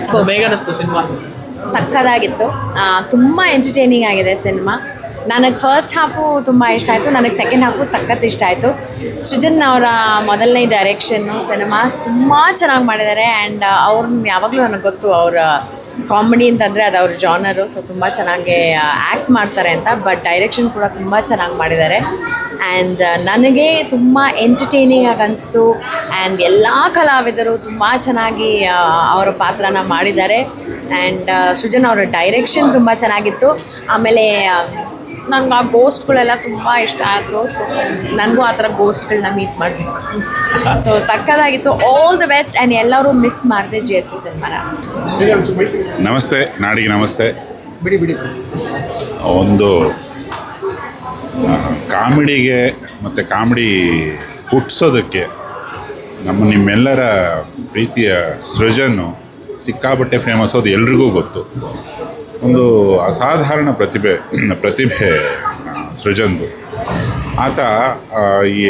So ಬೇಗ ಅನಿಸ್ತು cinema? ಸಕ್ಕತ್ತಾಗಿತ್ತು. ತುಂಬ ಎಂಟರ್ಟೈನಿಂಗ್ ಆಗಿದೆ ಸಿನಿಮಾ. ನನಗೆ ಫಸ್ಟ್ ಹಾಫು ತುಂಬ ಇಷ್ಟ ಆಯಿತು, ನನಗೆ ಸೆಕೆಂಡ್ ಹಾಫು ಸಖತ್ ಇಷ್ಟ ಆಯಿತು. ಸೃಜನ್ ಅವರ ಮೊದಲನೇ ಡೈರೆಕ್ಷನ್ನು ಸಿನಿಮಾ ತುಂಬ ಚೆನ್ನಾಗಿ ಮಾಡಿದ್ದಾರೆ. ಆ್ಯಂಡ್ ಅವ್ರನ್ನ ಯಾವಾಗಲೂ ನನಗೆ ಗೊತ್ತು ಅವರ ಕಾಮಿಡಿ ಅಂತಂದರೆ ಅದು ಅವ್ರ ಜಾನರು. ಸೊ ತುಂಬ ಚೆನ್ನಾಗಿ ಆ್ಯಕ್ಟ್ ಮಾಡ್ತಾರೆ ಅಂತ. ಬಟ್ ಡೈರೆಕ್ಷನ್ ಕೂಡ ತುಂಬ ಚೆನ್ನಾಗಿ ಮಾಡಿದ್ದಾರೆ. ಆ್ಯಂಡ್ ನನಗೆ ತುಂಬ ಎಂಟರ್ಟೈನಿಂಗ್ ಆಗಿ ಅನಿಸ್ತು. ಆ್ಯಂಡ್ ಎಲ್ಲ ಕಲಾವಿದರು ತುಂಬ ಚೆನ್ನಾಗಿ ಅವರ ಪಾತ್ರನ ಮಾಡಿದ್ದಾರೆ. ಆ್ಯಂಡ್ ಸೃಜನ್ ಅವರ ಡೈರೆಕ್ಷನ್ ತುಂಬ ಚೆನ್ನಾಗಿತ್ತು. ಆಮೇಲೆ ನಂಗೆ ಆ ಗೋಸ್ಟ್ಗಳೆಲ್ಲ ತುಂಬ ಇಷ್ಟ ಆದರು. ಸೊ ನನಗೂ ಆ ಥರ ಗೋಸ್ಟ್ಗಳನ್ನ ಮೀಟ್ ಮಾಡಬೇಕು. ಸೊ ಸಕ್ಕತ್ತಾಗಿತ್ತು. All the best. ಆ್ಯಂಡ್ ಎಲ್ಲರೂ ಮಿಸ್ ಮಾಡಿದೆ GST ಸಿನಿಮಾನ. ನಮಸ್ತೆ ನಾಡಿಗೆ ನಮಸ್ತೆ. ಒಂದು ಕಾಮಿಡಿಗೆ ಮತ್ತು ಕಾಮಿಡಿ ಹುಟ್ಟಿಸೋದಕ್ಕೆ ನಿಮ್ಮೆಲ್ಲರ ಪ್ರೀತಿಯ ಸೃಜನ್ನು ಸಿಕ್ಕಾಪಟ್ಟೆ ಫೇಮಸ್, ಅದು ಎಲ್ರಿಗೂ ಗೊತ್ತು. ಒಂದು ಅಸಾಧಾರಣ ಪ್ರತಿಭೆ ಸೃಜನ್ದು. ಆತ ಈ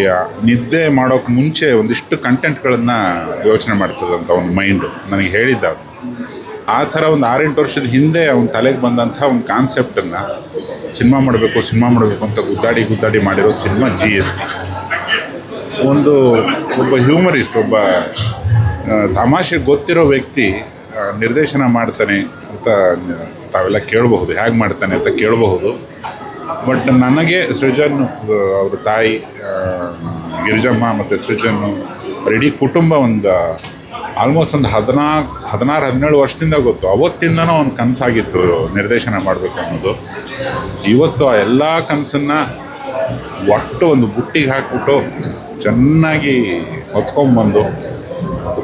ನಿದ್ದೆ ಮಾಡೋಕ್ಕೆ ಮುಂಚೆ ಒಂದಿಷ್ಟು ಕಂಟೆಂಟ್ಗಳನ್ನು ಯೋಚನೆ ಮಾಡ್ತದಂಥ ಒಂದು ಮೈಂಡು ನನಗೆ ಹೇಳಿದ್ದ. ಆ ಥರ ಒಂದು 6-8 ವರ್ಷದ ಹಿಂದೆ ಅವನ ತಲೆಗೆ ಬಂದಂಥ ಒಂದು ಕಾನ್ಸೆಪ್ಟನ್ನು ಸಿನಿಮಾ ಮಾಡಬೇಕು ಅಂತ ಗುದ್ದಾಡಿ ಮಾಡಿರೋ ಸಿನಿಮಾ GST. ಒಬ್ಬ ಹ್ಯೂಮರಿಸ್ಟ್, ಒಬ್ಬ ತಮಾಷೆ ಗೊತ್ತಿರೋ ವ್ಯಕ್ತಿ ನಿರ್ದೇಶನ ಮಾಡ್ತಾನೆ ಅಂತ ತಾವೆಲ್ಲ ಕೇಳಬಹುದು, ಹೇಗೆ ಮಾಡ್ತಾನೆ ಅಂತ ಕೇಳಬಹುದು. ಬಟ್ ನನಗೆ ಸೃಜನ್, ಅವ್ರ ತಾಯಿ ಗಿರಿಜಮ್ಮ ಮತ್ತು ಸೃಜನ್ನು ಇಡೀ ಕುಟುಂಬ ಆಲ್ಮೋಸ್ಟ್ ಒಂದು 16-17 ವರ್ಷದಿಂದ ಗೊತ್ತು. ಅವತ್ತಿಂದನೂ ಒಂದು ಕನಸಾಗಿತ್ತು ನಿರ್ದೇಶನ ಮಾಡಬೇಕು ಅನ್ನೋದು. ಇವತ್ತು ಆ ಎಲ್ಲ ಕನಸನ್ನು ಒಟ್ಟು ಒಂದು ಬುಟ್ಟಿಗೆ ಹಾಕ್ಬಿಟ್ಟು ಚೆನ್ನಾಗಿ ಹೊತ್ಕೊಂಡ್ಬಂದು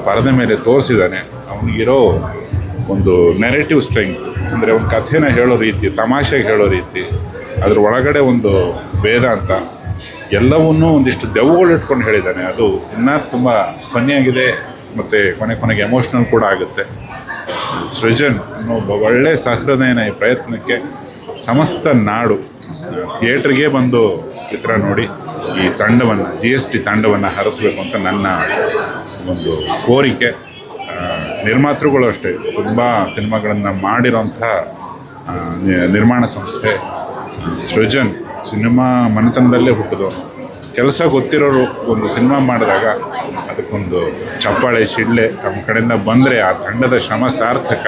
ಪರದೆ ಮೇಲೆ ತೋರಿಸಿದ್ದಾನೆ. ಅವನಿಗಿರೋ ಒಂದು ನೆರೇಟಿವ್ ಸ್ಟ್ರೆಂಗ್ತ್, ಅಂದರೆ ಒಂದು ಕಥೆನ ಹೇಳೋ ರೀತಿ, ತಮಾಷೆಗೆ ಹೇಳೋ ರೀತಿ, ಅದ್ರ ಒಳಗಡೆ ಒಂದು ವೇದಾಂತ, ಎಲ್ಲವನ್ನೂ ಒಂದಿಷ್ಟು ದೆವ್ವಗಳು ಇಟ್ಕೊಂಡು ಹೇಳಿದ್ದಾನೆ. ಅದು ಇನ್ನೂ ತುಂಬ ಫನ್ನಿಯಾಗಿದೆ ಮತ್ತು ಕೊನೆಗೆ ಎಮೋಷ್ನಲ್ ಕೂಡ ಆಗುತ್ತೆ. ಸೃಜನ್ ಅನ್ನೋ ಒಬ್ಬ ಒಳ್ಳೆಯ ಸಹೃದಯನ ಈ ಪ್ರಯತ್ನಕ್ಕೆ ಸಮಸ್ತ ನಾಡು ಥಿಯೇಟ್ರಿಗೆ ಬಂದು ಚಿತ್ರ ನೋಡಿ ಈ ತಂಡವನ್ನು GST ತಂಡವನ್ನು ಹರಿಸ್ಬೇಕು ಅಂತ ನನ್ನ ಒಂದು ಕೋರಿಕೆ. ನಿರ್ಮಾತೃಗಳು ಅಷ್ಟೇ, ತುಂಬ ಸಿನಿಮಾಗಳನ್ನು ಮಾಡಿರೋಂಥ ನಿರ್ಮಾಣ ಸಂಸ್ಥೆ ಸೃಜನ್ ಸಿನಿಮಾ ಮನೆತನದಲ್ಲೇ ಹುಟ್ಟಿದವರು. ಕೆಲಸ ಗೊತ್ತಿರೋರು ಒಂದು ಸಿನಿಮಾ ಮಾಡಿದಾಗ ಅದಕ್ಕೊಂದು ಚಪ್ಪಾಳೆ ಶಿಳ್ಳೆ ನಮ್ಮ ಕಡೆಯಿಂದ ಬಂದರೆ ಆ ತಂಡದ ಶ್ರಮ ಸಾರ್ಥಕ.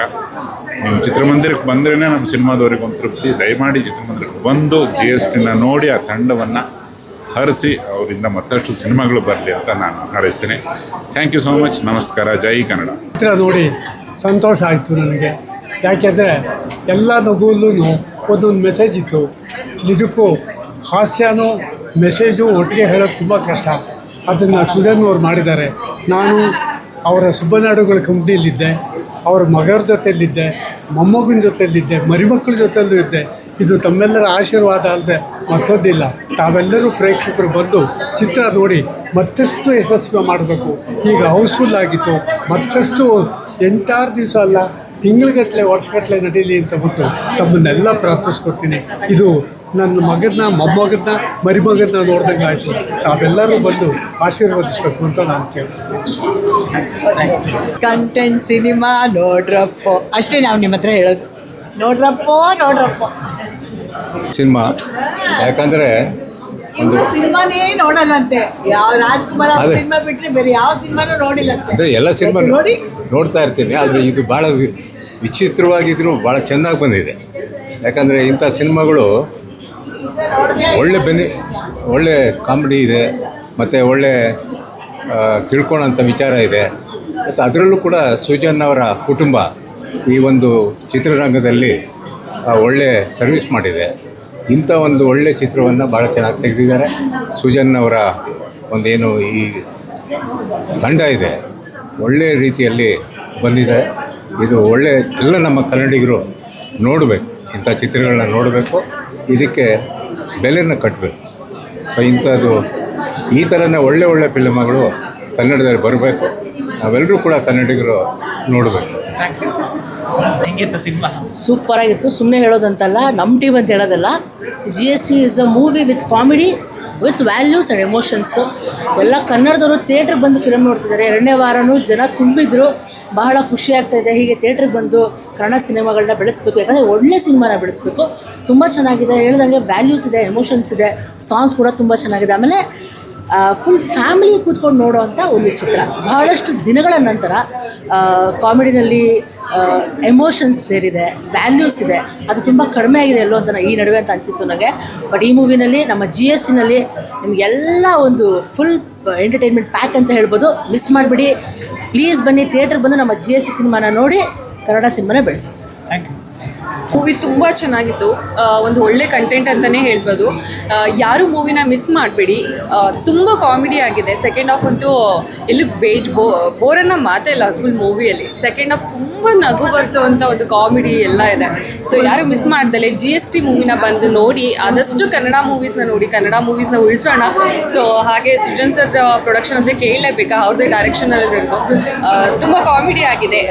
ನೀವು ಚಿತ್ರಮಂದಿರಕ್ಕೆ ಬಂದ್ರೇ ನಮ್ಮ ಸಿನಿಮಾದವ್ರಿಗೆ ಒಂದು ತೃಪ್ತಿ. ದಯಮಾಡಿ ಚಿತ್ರಮಂದಿರಕ್ಕೆ ಬಂದು GSTನ ನೋಡಿ ಆ ತಂಡವನ್ನು ಹರಿಸಿ ಅವರಿಂದ ಮತ್ತಷ್ಟು ಸಿನಿಮಾಗಳು ಬರಲಿ ಅಂತ ನಾನು ಹಾರೈಸ್ತೀನಿ. Thank you so much. ನಮಸ್ಕಾರ. ಜೈ ಕನ್ನಡ. ಚಿತ್ರ ನೋಡಿ ಸಂತೋಷ ಆಯಿತು ನನಗೆ. ಯಾಕೆಂದರೆ ಎಲ್ಲ ನಗುಲ್ಲೂ ಒಂದೊಂದು ಮೆಸೇಜ್ ಇತ್ತು. ನಿಜಕ್ಕೂ ಹಾಸ್ಯನೂ ಮೆಸೇಜು ಒಟ್ಟಿಗೆ ಹೇಳೋದು ತುಂಬ ಕಷ್ಟ. ಅದನ್ನು ಸೃಜನ್ ಅವ್ರು ಮಾಡಿದ್ದಾರೆ. ನಾನು ಅವರ ಸುಬ್ಬನಾಡುಗಳ ಕಂಪ್ನಿಯಲ್ಲಿದ್ದೆ, ಅವರ ಮಗರ ಜೊತೆಯಲ್ಲಿದ್ದೆ, ಮೊಮ್ಮಗನ ಜೊತೆಯಲ್ಲಿದ್ದೆ, ಮರಿಮಕ್ಕಳ ಜೊತೆಯಲ್ಲೂ ಇದ್ದೆ. ಇದು ತಮ್ಮೆಲ್ಲರ ಆಶೀರ್ವಾದ ಅಲ್ಲದೆ ಮತ್ತೊಂದಿಲ್ಲ. ತಾವೆಲ್ಲರೂ ಪ್ರೇಕ್ಷಕರು ಬಂದು ಚಿತ್ರ ನೋಡಿ ಮತ್ತಷ್ಟು ಯಶಸ್ವಿ ಮಾಡಬೇಕು. ಈಗ ಹೌಸ್ಫುಲ್ ಆಗಿತ್ತು. ಮತ್ತಷ್ಟು 8-6 ದಿವಸ ಅಲ್ಲ, ತಿಂಗಳುಗಟ್ಟಲೆ ವರ್ಷಗಟ್ಟಲೆ ನಡೀಲಿ ಅಂತ ಬಿಟ್ಟು ತಮ್ಮನ್ನೆಲ್ಲ ಪ್ರಾರ್ಥಿಸ್ಕೊಡ್ತೀನಿ. ಇದು ನನ್ನ ಮಗನ, ಮೊಮ್ಮಗನ, ಮರಿಮಗನ ನೋಡ್ದಂಗೆ ಆಯಿತು. ತಾವೆಲ್ಲರೂ ಬಂದು ಆಶೀರ್ವದಿಸ್ಬೇಕು ಅಂತ ನಾನು ಕೇಳ್ತೀನಿ. ಕಂಟೆಂಟ್ ಸಿನಿಮಾ ನೋಡ್ರಪ್ಪ ಅಷ್ಟೇ ನಾವು ನಿಮ್ಮ ಹತ್ರ ಹೇಳೋದು. ನೋಡ್ರಪ್ಪ ಸಿನಿಮಾ. ಯಾಕಂದರೆ ಒಂದು ಸಿನಿಮಾನೇ ನೋಡಲ್ವಂತೆ. ಯಾವ ರಾಜ್ಕುಮಾರ್ ಸಿನಿಮಾ ಬಿಟ್ಟರೆ ಬೇರೆ ಯಾವ ಸಿನಿಮಾನೂ ನೋಡಿಲ್ಲ. ಅಂದರೆ ಎಲ್ಲ ಸಿನಿಮಾ ನೋಡ್ತಾ ಇರ್ತೀನಿ. ಆದರೆ ಇದು ಭಾಳ ವಿಚಿತ್ರವಾಗಿದ್ರು ಭಾಳ ಚೆನ್ನಾಗಿ ಬಂದಿದೆ. ಯಾಕಂದರೆ ಇಂಥ ಸಿನಿಮಾಗಳು ಒಳ್ಳೆ ಕಾಮಿಡಿ ಇದೆ ಮತ್ತು ಒಳ್ಳೆ ತಿಳ್ಕೊಳ್ಳೋಂಥ ವಿಚಾರ ಇದೆ. ಮತ್ತು ಅದರಲ್ಲೂ ಕೂಡ ಸೃಜನ್ ಅವರ ಕುಟುಂಬ ಈ ಒಂದು ಚಿತ್ರರಂಗದಲ್ಲಿ ಒಳ್ಳೆ ಸರ್ವಿಸ್ ಮಾಡಿದೆ. ಇಂಥ ಒಂದು ಒಳ್ಳೆ ಚಿತ್ರವನ್ನು ಭಾಳ ಚೆನ್ನಾಗಿ ತೆಗೆದಿದ್ದಾರೆ. ಸೃಜನ್ ಅವರ ಒಂದೇನು ಈ ತಂಡ ಇದೆ ಒಳ್ಳೆಯ ರೀತಿಯಲ್ಲಿ ಬಂದಿದೆ. ಇದು ಒಳ್ಳೆ ಎಲ್ಲ ನಮ್ಮ ಕನ್ನಡಿಗರು ನೋಡಬೇಕು, ಇಂಥ ಚಿತ್ರಗಳನ್ನ ನೋಡಬೇಕು, ಇದಕ್ಕೆ ಬೆಲೆಯನ್ನು ಕಟ್ಟಬೇಕು. ಸೊ ಇಂಥದ್ದು ಈ ಥರನೇ ಒಳ್ಳೆ ಫಿಲ್ಮ್ಗಳು ಕನ್ನಡದಲ್ಲಿ ಬರಬೇಕು. ನಾವೆಲ್ಲರೂ ಕೂಡ ಕನ್ನಡಿಗರು ನೋಡಬೇಕು. ಸೂಪರ್ ಆಗಿತ್ತು. ಸುಮ್ಮನೆ ಹೇಳೋದಂತಲ್ಲ, ನಮ್ಮ ಟೀಮ್ ಅಂತ ಹೇಳೋದಲ್ಲ. GST is a movie with comedy, with values and emotions. ಎಲ್ಲ ಕನ್ನಡದವರು ಥಿಯೇಟ್ರಿಗೆ ಬಂದು ಫಿಲಮ್ ನೋಡ್ತಿದ್ದಾರೆ. 2ನೇ ವಾರನೂ ಜನ ತುಂಬಿದ್ರು, ಬಹಳ ಖುಷಿ ಆಗ್ತಾಯಿದೆ. ಹೀಗೆ ಥಿಯೇಟ್ರಿಗೆ ಬಂದು ಕನ್ನಡ ಸಿನಿಮಾಗಳನ್ನ ಬೆಳೆಸಬೇಕು, ಯಾಕಂದರೆ ಒಳ್ಳೆ ಸಿನಿಮಾನ ಬೆಳೆಸಬೇಕು. ತುಂಬ ಚೆನ್ನಾಗಿದೆ, ಹೇಳ್ದಂಗೆ ವ್ಯಾಲ್ಯೂಸ್ ಇದೆ, ಎಮೋಷನ್ಸ್ ಇದೆ, ಸಾಂಗ್ಸ್ ಕೂಡ ತುಂಬ ಚೆನ್ನಾಗಿದೆ. ಆಮೇಲೆ ಫುಲ್ ಫ್ಯಾಮಿಲಿ ಕೂತ್ಕೊಂಡು ನೋಡೋವಂಥ ಒಂದು ಚಿತ್ರ. ಬಹಳಷ್ಟು ದಿನಗಳ ನಂತರ ಕಾಮಿಡಿನಲ್ಲಿ ಎಮೋಷನ್ಸ್ ಸೇರಿದೆ, ವ್ಯಾಲ್ಯೂಸ್ ಇದೆ. ಅದು ತುಂಬ ಕಡಿಮೆ ಆಗಿದೆ ಎಲ್ಲೋ ಅಂತ ಈ ನಡುವೆ ಅಂತ ಅನಿಸಿತ್ತು ನನಗೆ. ಬಟ್ ಈ ಮೂವಿನಲ್ಲಿ ನಮ್ಮ GSTನಲ್ಲಿ ನಿಮಗೆಲ್ಲ ಒಂದು ಫುಲ್ ಎಂಟರ್ಟೈನ್ಮೆಂಟ್ ಪ್ಯಾಕ್ ಅಂತ ಹೇಳ್ಬೋದು. ಮಿಸ್ ಮಾಡಿಬಿಡಿ, ಪ್ಲೀಸ್ ಬನ್ನಿ ಥಿಯೇಟ್ರಿಗೆ ಬಂದು ನಮ್ಮ GST ಸಿನಿಮಾನ ನೋಡಿ ಕನ್ನಡ ಸಿನಿಮಾನ ಬೆಳೆಸಿ. Thank you. ಮೂವಿ ತುಂಬ ಚೆನ್ನಾಗಿತ್ತು, ಒಂದು ಒಳ್ಳೆ ಕಂಟೆಂಟ್ ಅಂತಲೇ ಹೇಳ್ಬೋದು. ಯಾರೂ ಮೂವಿನ ಮಿಸ್ ಮಾಡಬೇಡಿ, ತುಂಬ ಕಾಮಿಡಿ ಆಗಿದೆ. ಸೆಕೆಂಡ್ ಹಾಫ್ ಅಂತೂ ಎಲ್ಲೂ ಬೋರನ್ನ ಮಾತೇ ಇಲ್ಲ ಫುಲ್ ಮೂವಿಯಲ್ಲಿ. ಸೆಕೆಂಡ್ ಹಾಫ್ ತುಂಬ ನಗು ಬರ್ಸೋವಂಥ ಒಂದು ಕಾಮಿಡಿ ಎಲ್ಲ ಇದೆ. ಸೊ ಯಾರು ಮಿಸ್ ಮಾಡ್ದಲೆ GST ಮೂವಿನ ಬಂದು ನೋಡಿ, ಆದಷ್ಟು ಕನ್ನಡ ಮೂವೀಸ್ನ ನೋಡಿ, ಕನ್ನಡ ಮೂವೀಸ್ನ ಉಳಿಸೋಣ. ಸೊ ಹಾಗೆ ಸೃಜನ್ ಸರ್ ಪ್ರೊಡಕ್ಷನ್ ಅಂದರೆ ಕೇಳಲೇಬೇಕಾ, ಅವ್ರದ್ದೇ ಡೈರೆಕ್ಷನಲ್ಲಿ ಇರೋದು. ತುಂಬ ಕಾಮಿಡಿ ಆಗಿದೆ,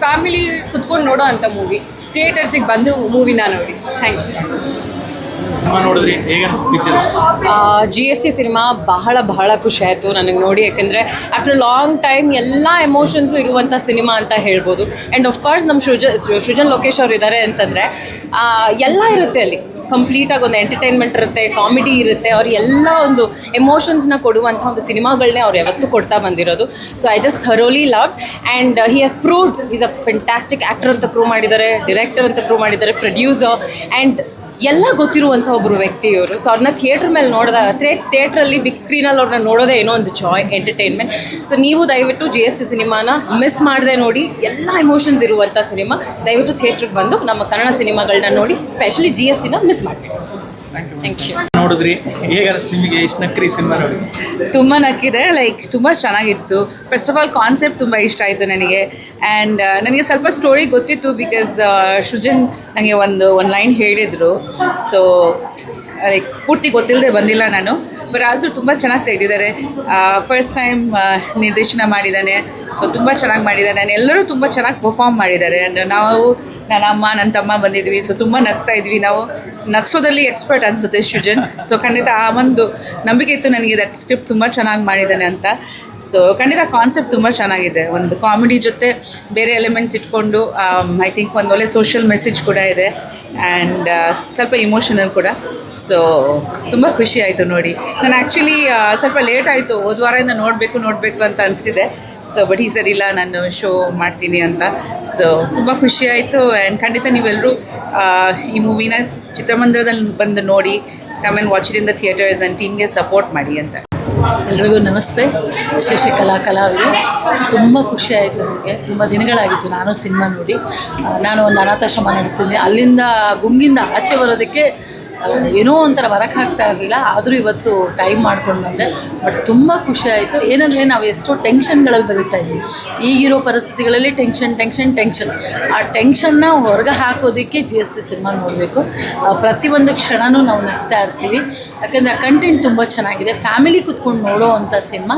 ಫ್ಯಾಮಿಲಿ ಕುತ್ಕೊಂಡು ನೋಡೋ ಅಂಥ ಮೂವಿ. ಥಿಯೇಟರ್ಸಿಗೆ ಬಂದು ಮೂವಿನ ನೋಡಿ. Thank you. ನೋಡಿದ್ರಿ, ಹೇಗೆ ಅನಿಸ್ತು ಪಿಕ್ಚರ್? GST ಸಿನಿಮಾ ಬಹಳ ಖುಷಿ ಆಯಿತು ನನಗೆ ನೋಡಿ. ಯಾಕೆಂದರೆ ಆಫ್ಟರ್ ಲಾಂಗ್ ಟೈಮ್ ಎಲ್ಲ ಎಮೋಷನ್ಸು ಇರುವಂಥ ಸಿನಿಮಾ ಅಂತ ಹೇಳ್ಬೋದು. ಆ್ಯಂಡ್ ಆಫ್ಕೋರ್ಸ್ ನಮ್ಮ ಸೃಜನ್ ಲೋಕೇಶ್ ಅವ್ರು ಇದ್ದಾರೆ ಅಂತಂದರೆ ಎಲ್ಲ ಇರುತ್ತೆ ಅಲ್ಲಿ. ಕಂಪ್ಲೀಟಾಗಿ ಒಂದು ಎಂಟರ್ಟೈನ್ಮೆಂಟ್ ಇರುತ್ತೆ, ಕಾಮಿಡಿ ಇರುತ್ತೆ. ಅವ್ರು ಎಲ್ಲ ಒಂದು ಎಮೋಷನ್ಸ್ನ ಕೊಡುವಂಥ ಒಂದು ಸಿನಿಮಾಗಳನ್ನೇ ಅವ್ರು ಯಾವತ್ತೂ ಕೊಡ್ತಾ ಬಂದಿರೋದು. So I just thoroughly love and he has proved is a fantastic actor ಅಂತ ಪ್ರೂವ್ ಮಾಡಿದ್ದಾರೆ, ಡೈರೆಕ್ಟರ್ ಅಂತ ಪ್ರೂವ್ ಮಾಡಿದ್ದಾರೆ, ಪ್ರೊಡ್ಯೂಸರ್ ಆ್ಯಂಡ್ ಎಲ್ಲ ಗೊತ್ತಿರುವಂಥ ಒಬ್ಬರು ವ್ಯಕ್ತಿ ಇವರು. ಸೊ ಅವ್ರನ್ನ ಥಿಯೇಟ್ರ್ ಮೇಲೆ ನೋಡಿದಾಗ ಥಿಯೇಟ್ರಲ್ಲಿ ಬಿಗ್ ಸ್ಕ್ರೀನಲ್ಲಿ ಅವ್ರನ್ನ ನೋಡೋದೇ ಏನೋ ಒಂದು ಜಾಯ್, ಎಂಟರ್ಟೈನ್ಮೆಂಟ್. ಸೊ ನೀವು ದಯವಿಟ್ಟು GST ಸಿನಿಮಾನ ಮಿಸ್ ಮಾಡದೆ ನೋಡಿ. ಎಲ್ಲ ಎಮೋಷನ್ಸ್ ಇರುವಂಥ ಸಿನಿಮಾ. ದಯವಿಟ್ಟು ಥಿಯೇಟ್ರಿಗೆ ಬಂದು ನಮ್ಮ ಕನ್ನಡ ಸಿನಿಮಾಗಳನ್ನ ನೋಡಿ, ಸ್ಪೆಷಲಿ GSTನ ಮಿಸ್ ಮಾಡಬೇಡಿ. Thank you. ನೋಡಿದ್ರಿ, ಹೇಗೆ ಅನಿಸ್ತು ನಿಮಗೆ? ಎಷ್ಟು ನಕ್ರಿ ಸಿನಿಮಾ ನೋಡಿ? ತುಂಬ ನಕ್ಕಿದೆ, ಲೈಕ್ ತುಂಬ ಚೆನ್ನಾಗಿತ್ತು. ಫಸ್ಟ್ ಆಫ್ ಆಲ್ ಕಾನ್ಸೆಪ್ಟ್ ತುಂಬ ಇಷ್ಟ ಆಯಿತು ನನಗೆ. ಆ್ಯಂಡ್ ನನಗೆ ಸ್ವಲ್ಪ ಸ್ಟೋರಿ ಗೊತ್ತಿತ್ತು, ಬಿಕಾಸ್ ಸೃಜನ್ ನನಗೆ ಒಂದು ಲೈನ್ ಹೇಳಿದರು. ಸೊ ಲೈಕ್ ಪೂರ್ತಿ ಗೊತ್ತಿಲ್ಲದೆ ಬಂದಿಲ್ಲ ನಾನು, ಬಟ್ ಆದರೂ ತುಂಬ ಚೆನ್ನಾಗಿ ತೆಗೆದಿದ್ದಾರೆ. ಫಸ್ಟ್ ಟೈಮ್ ನಿರ್ದೇಶನ ಮಾಡಿದ್ದಾನೆ, ಸೊ ತುಂಬ ಚೆನ್ನಾಗಿ ಮಾಡಿದ್ದಾನೆ. ಎಲ್ಲರೂ ತುಂಬ ಚೆನ್ನಾಗಿ ಪರ್ಫಾರ್ಮ್ ಮಾಡಿದ್ದಾರೆ. ಆ್ಯಂಡ್ ನಾವು, ನನ್ನ ಅಮ್ಮ, ನನ್ನ ತಮ್ಮ ಬಂದಿದ್ವಿ. ಸೊ ತುಂಬ ನಗ್ತಾ ಇದ್ವಿ. ನಾವು ನಗ್ಸೋದಲ್ಲಿ ಎಕ್ಸ್ಪರ್ಟ್ ಅನಿಸುತ್ತೆ ಸೃಜನ್. ಸೊ ಖಂಡಿತ ಆ ಒಂದು ನಂಬಿಕೆ ಇತ್ತು ನನಗೆ, ದಟ್ ಸ್ಕ್ರಿಪ್ಟ್ ತುಂಬ ಚೆನ್ನಾಗಿ ಮಾಡಿದ್ದಾನೆ ಅಂತ. ಸೊ ಖಂಡಿತ ಕಾನ್ಸೆಪ್ಟ್ ತುಂಬ ಚೆನ್ನಾಗಿದೆ. ಒಂದು ಕಾಮಿಡಿ ಜೊತೆ ಬೇರೆ ಎಲಿಮೆಂಟ್ಸ್ ಇಟ್ಕೊಂಡು ಐ ಥಿಂಕ್ ಒಂದು ಒಳ್ಳೆ ಸೋಷಿಯಲ್ ಮೆಸೇಜ್ ಕೂಡ ಇದೆ. ಆ್ಯಂಡ್ ಸ್ವಲ್ಪ ಇಮೋಷನಲ್ ಕೂಡ. ಸೊ ತುಂಬ ಖುಷಿ ಆಯಿತು ನೋಡಿ. ನಾನು ಆ್ಯಕ್ಚುಲಿ ಸ್ವಲ್ಪ ಲೇಟ್ ಆಯಿತು, ಹೋದ ವಾರದಿಂದ ನೋಡಬೇಕು ಅಂತ ಅನಿಸ್ತಿದೆ. ಸೊ ಬಟ್ ಈ ಸರಿ ಇಲ್ಲ, ನಾನು ಶೋ ಮಾಡ್ತೀನಿ ಅಂತ. ಸೊ ತುಂಬ ಖುಷಿ ಆಯಿತು. ಆ್ಯಂಡ್ ಖಂಡಿತ ನೀವೆಲ್ಲರೂ ಈ ಮೂವಿನ ಚಿತ್ರಮಂದಿರದಲ್ಲಿ ಬಂದು ನೋಡಿ, come and watch it in the theatres and ಟೀಮ್ಗೆ ಸಪೋರ್ಟ್ ಮಾಡಿ ಅಂತ. ಎಲ್ರಿಗೂ ನಮಸ್ತೆ. ಶಶಿಕಲಾ ಕಲಾವಿದೆ. ತುಂಬ ಖುಷಿ ಆಯಿತು ನನಗೆ. ತುಂಬ ದಿನಗಳಾಗಿತ್ತು ನಾನು ಸಿನಿಮಾ ನೋಡಿ. ನಾನು ಒಂದು ಅನಾಥಾಶ್ರಮ ನಡೆಸ್ತೀನಿ. ಅಲ್ಲಿಂದ ಗುಂಗಿಂದ ಆಚೆ ಬರೋದಕ್ಕೆ ಏನೋ ಒಂಥರ ಬರೋಕ್ಕಾಗ್ತಾ ಇರಲಿಲ್ಲ. ಆದರೂ ಇವತ್ತು ಟೈಮ್ ಮಾಡ್ಕೊಂಡು ಬಂದೆ. ಬಟ್ ತುಂಬ ಖುಷಿ ಆಯಿತು. ಏನಂದರೆ ನಾವು ಎಷ್ಟೋ ಟೆನ್ಷನ್ಗಳಲ್ಲಿ ಬದುಕ್ತಾ ಇದ್ವಿ. ಈಗಿರೋ ಪರಿಸ್ಥಿತಿಗಳಲ್ಲಿ ಟೆನ್ಷನ್. ಆ ಟೆನ್ಷನ್ನ ಹೊರಗೆ ಹಾಕೋದಕ್ಕೆ GST ಸಿನಿಮಾ ನೋಡಬೇಕು. ಪ್ರತಿಯೊಂದು ಕ್ಷಣವೂ ನಾವು ನಗ್ತಾ ಇರ್ತೀವಿ. ಯಾಕಂದರೆ ಆ ಕಂಟೆಂಟ್ ತುಂಬ ಚೆನ್ನಾಗಿದೆ. ಫ್ಯಾಮಿಲಿ ಕೂತ್ಕೊಂಡು ನೋಡೋ ಅಂಥ ಸಿನಿಮಾ.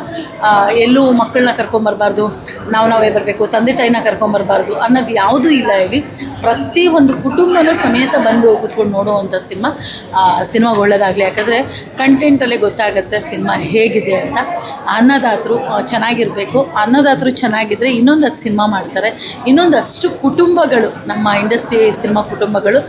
ಎಲ್ಲೂ ಮಕ್ಕಳನ್ನ ಕರ್ಕೊಂಬರ್ಬಾರ್ದು, ನಾವೇ ಬರಬೇಕು, ತಂದೆ ತಾಯಿನ ಕರ್ಕೊಂಬರ್ಬಾರ್ದು ಅನ್ನೋದು ಯಾವುದೂ ಇಲ್ಲ ಇಲ್ಲಿ. ಪ್ರತಿಯೊಂದು ಕುಟುಂಬನೂ ಸಮೇತ ಬಂದು ಕೂತ್ಕೊಂಡು ನೋಡುವಂಥ ಸಿನಿಮಾ ಒಳ್ಳೆಯದಾಗಲಿ. ಯಾಕಂದರೆ ಕಂಟೆಂಟಲ್ಲೇ ಗೊತ್ತಾಗುತ್ತೆ ಸಿನಿಮಾ ಹೇಗಿದೆ ಅಂತ. ಅನ್ನದಾತರು ಚೆನ್ನಾಗಿರಬೇಕು. ಅನ್ನದಾತರು ಚೆನ್ನಾಗಿದ್ದರೆ ಇನ್ನೊಂದು ಸಿನಿಮಾ ಮಾಡ್ತಾರೆ. ಇನ್ನೊಂದಷ್ಟು ಕುಟುಂಬಗಳು, ನಮ್ಮ ಇಂಡಸ್ಟ್ರಿ ಸಿನಿಮಾ ಕುಟುಂಬಗಳು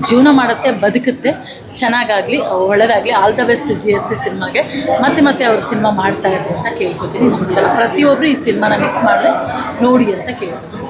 ಜೀವನ ಮಾಡುತ್ತೆ, ಬದುಕುತ್ತೆ. ಚೆನ್ನಾಗಾಗಲಿ, ಒಳ್ಳೆಯದಾಗಲಿ. ಆಲ್ ದ ಬೆಸ್ಟ್ GST ಸಿನಿಮಾಗೆ. ಮತ್ತೆ ಅವ್ರು ಸಿನಿಮಾ ಮಾಡ್ತಾ ಇರ್ತಾರೆ ಅಂತ ಕೇಳ್ಕೊತೀನಿ. ನಮಸ್ಕಾರ. ಪ್ರತಿಯೊಬ್ಬರು ಈ ಸಿನಿಮಾನ ಮಿಸ್ ಮಾಡದೆ ನೋಡಿ ಅಂತ ಕೇಳ್ಕೊತೀನಿ.